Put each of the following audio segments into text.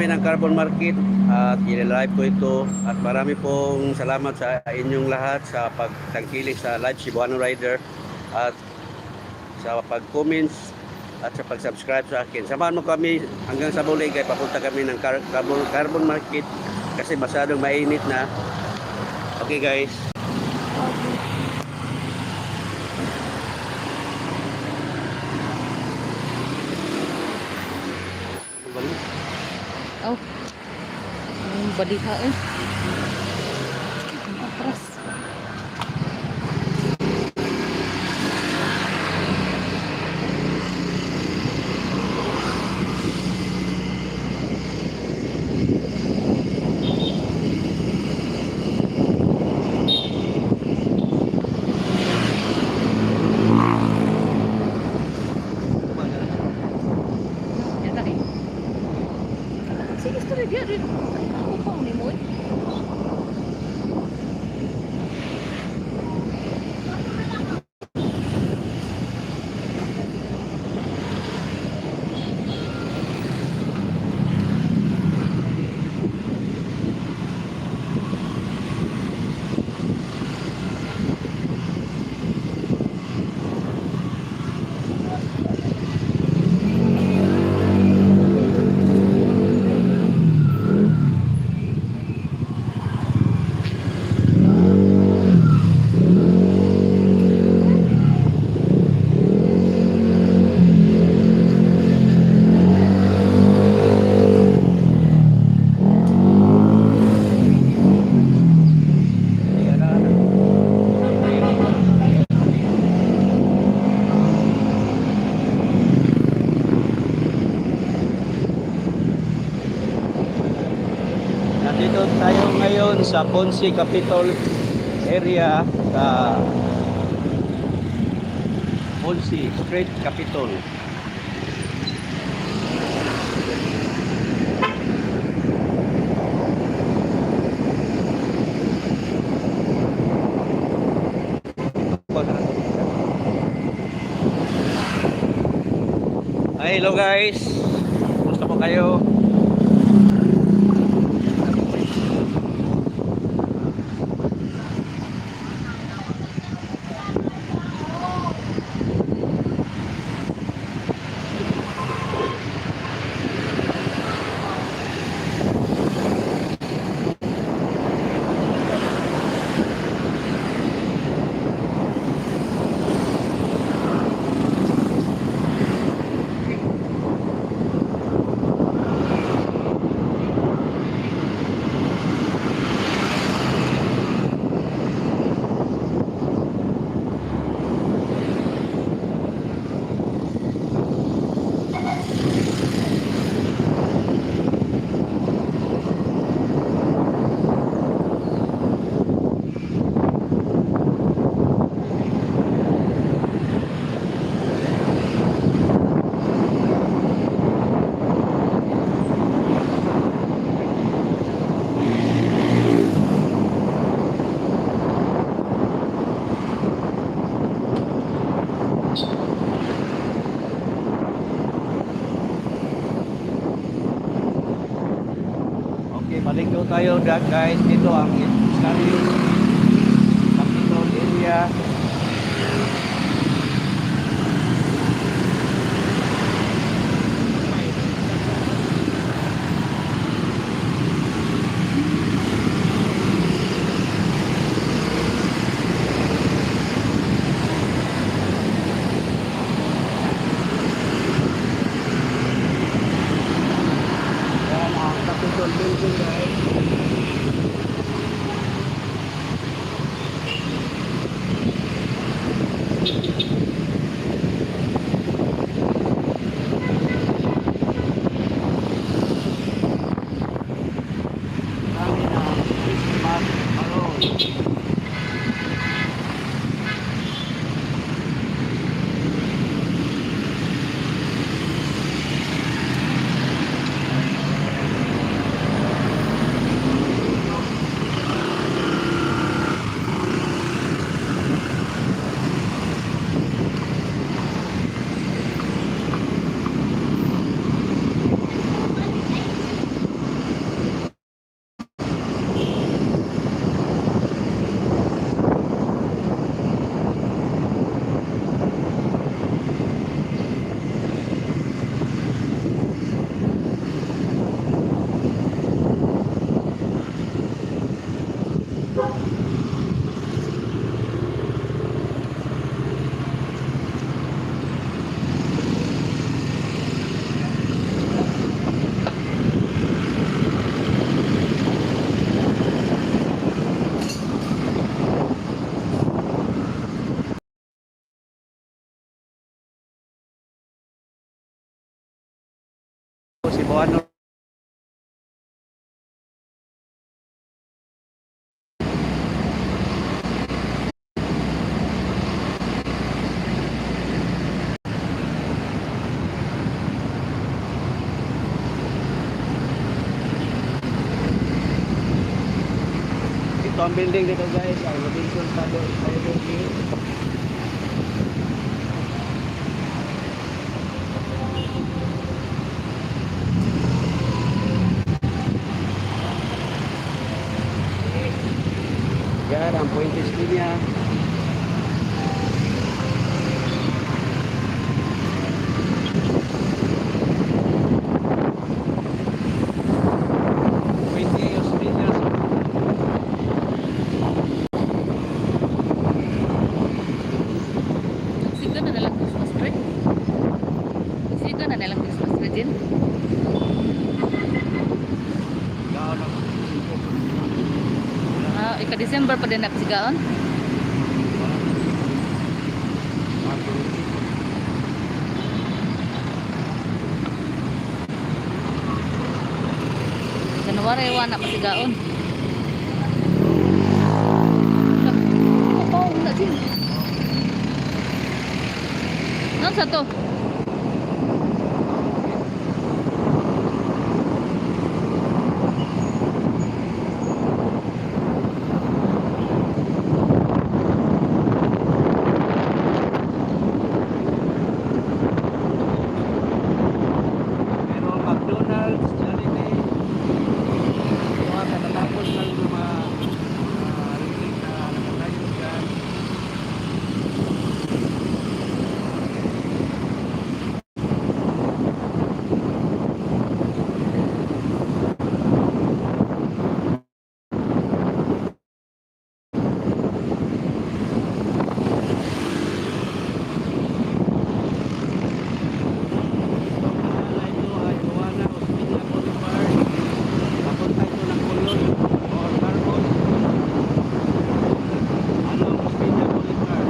kami ng Carbon Market at i-live ko ito at marami pong salamat sa inyong lahat sa pagtangkilik sa Live Cebuano Rider at sa pag-comments at sa pag-subscribe sa akin. Samahan mo kami hanggang sa muli kay papunta kami ng Carbon Market kasi masyadong mainit na. Okay guys. Oh. Ang balita eh. Ang atras. Sige, story dia rin. Ako pa ni mo. Nandito tayo ngayon sa Ponce Capitol area sa Ponce Street Capitol. Hi, hello guys. Kumusta po kayo? Okay, balik daw tayo guys. Dito ang Islamic Capitol area. Yan ang Capitol building guys. Cebuano. Ito ang building dito guys, ang Robinson Taylor View. Yan ang Puentes Linya. Puentes Linya. Siga na nalang Christmas tree. Siga na nalang Christmas tree din. Ika-December pa din nagsigaon. January wala pa sigaon. Oh, na din. Nang sa to? Merong McDonald's, Jollibee. Mga katatapos ng mga retail na nakatayo dyan. Ito ay Juana Ospina Boulevard. Papunta ito ng Colon or Carbon. Along Ospina Boulevard.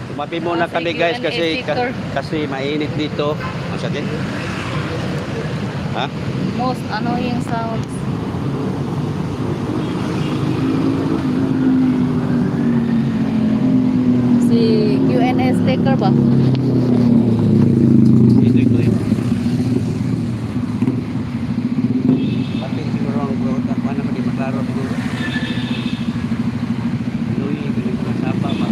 Tumabi muna Sa kami guys Q&A kasi sector. kasi mainit dito. Ang sabi? Ha? Most annoying sounds. Si Q&A sticker ba? Ito yun. Pati siguro ang growth at paano naman di maklaro siguro. Luwi, ganun sa sapa ba?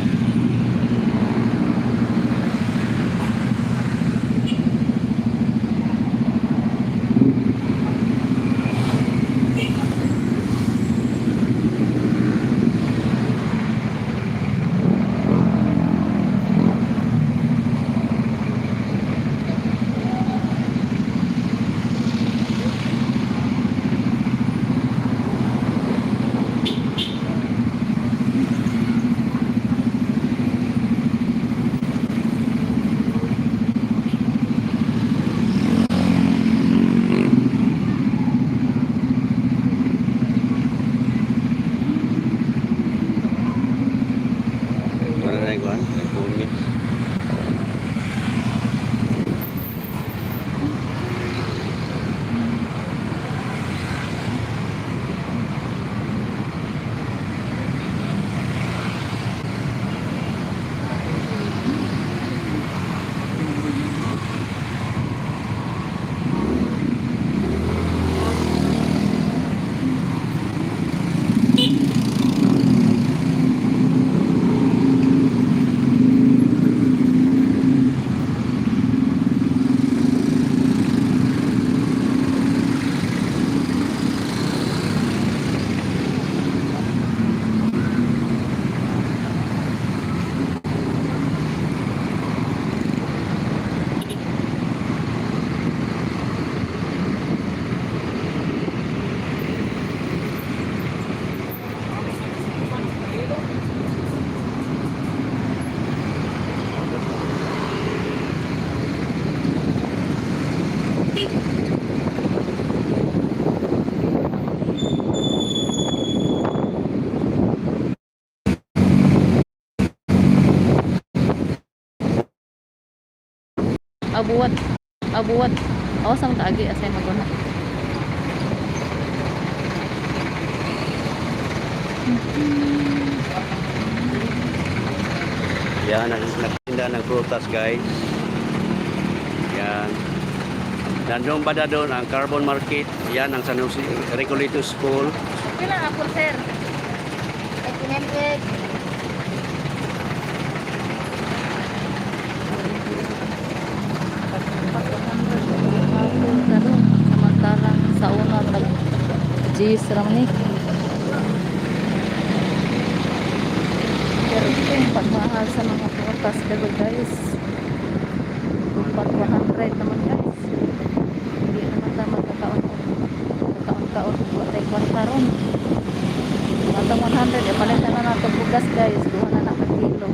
Abuwat. Abuwat. Awas ang taagi asay maguna. Yan ang nagtinda ng prutas guys. Yan. Nandong banda doon ang Carbon Market. Yan ang San Jose Recoleta School. Pila ang apple, sir? 1800. Samantalang sa una nag-G's ram ni. Pero ito yung pagmahal sa mga prutas dito guys. Pag 100 naman guys. Hindi naman tayo magkakaon-kaon. Patay kwantaron. Matang 100. Palitan na natin bugas guys. Duha na na kilo.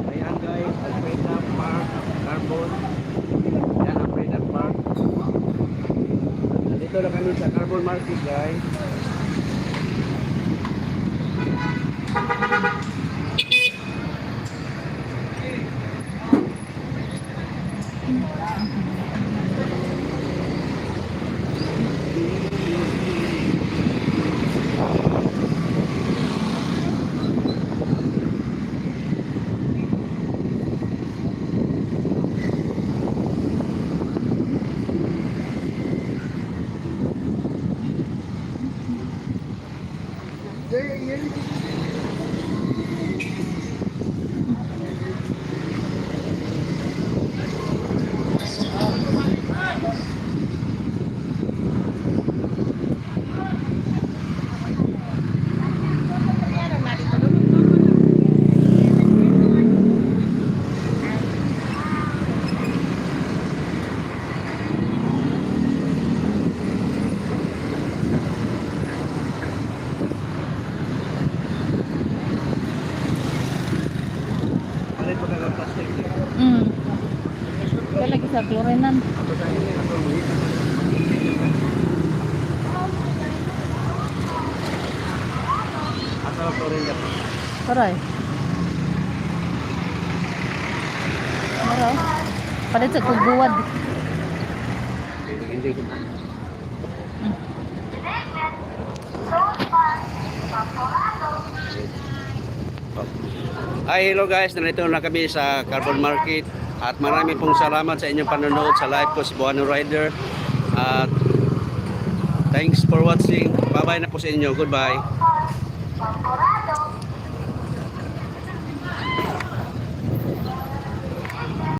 Ayan guys, ang Freedom Park, Carbon. Yan ang Freedom Park. Nandito na kami sa Carbon Market guys. Alin pa ka plastic? Kaya lagi sa klorenan. Asal ko rin yan. Paray. Mara. Palit sa kubuwad. Hindi. Hi, hello guys. Nandito na kami sa Carbon Market. At marami pong salamat sa inyong panonood sa live ko si Buano Rider. At thanks for watching. Bye-bye na po sa inyo. Goodbye.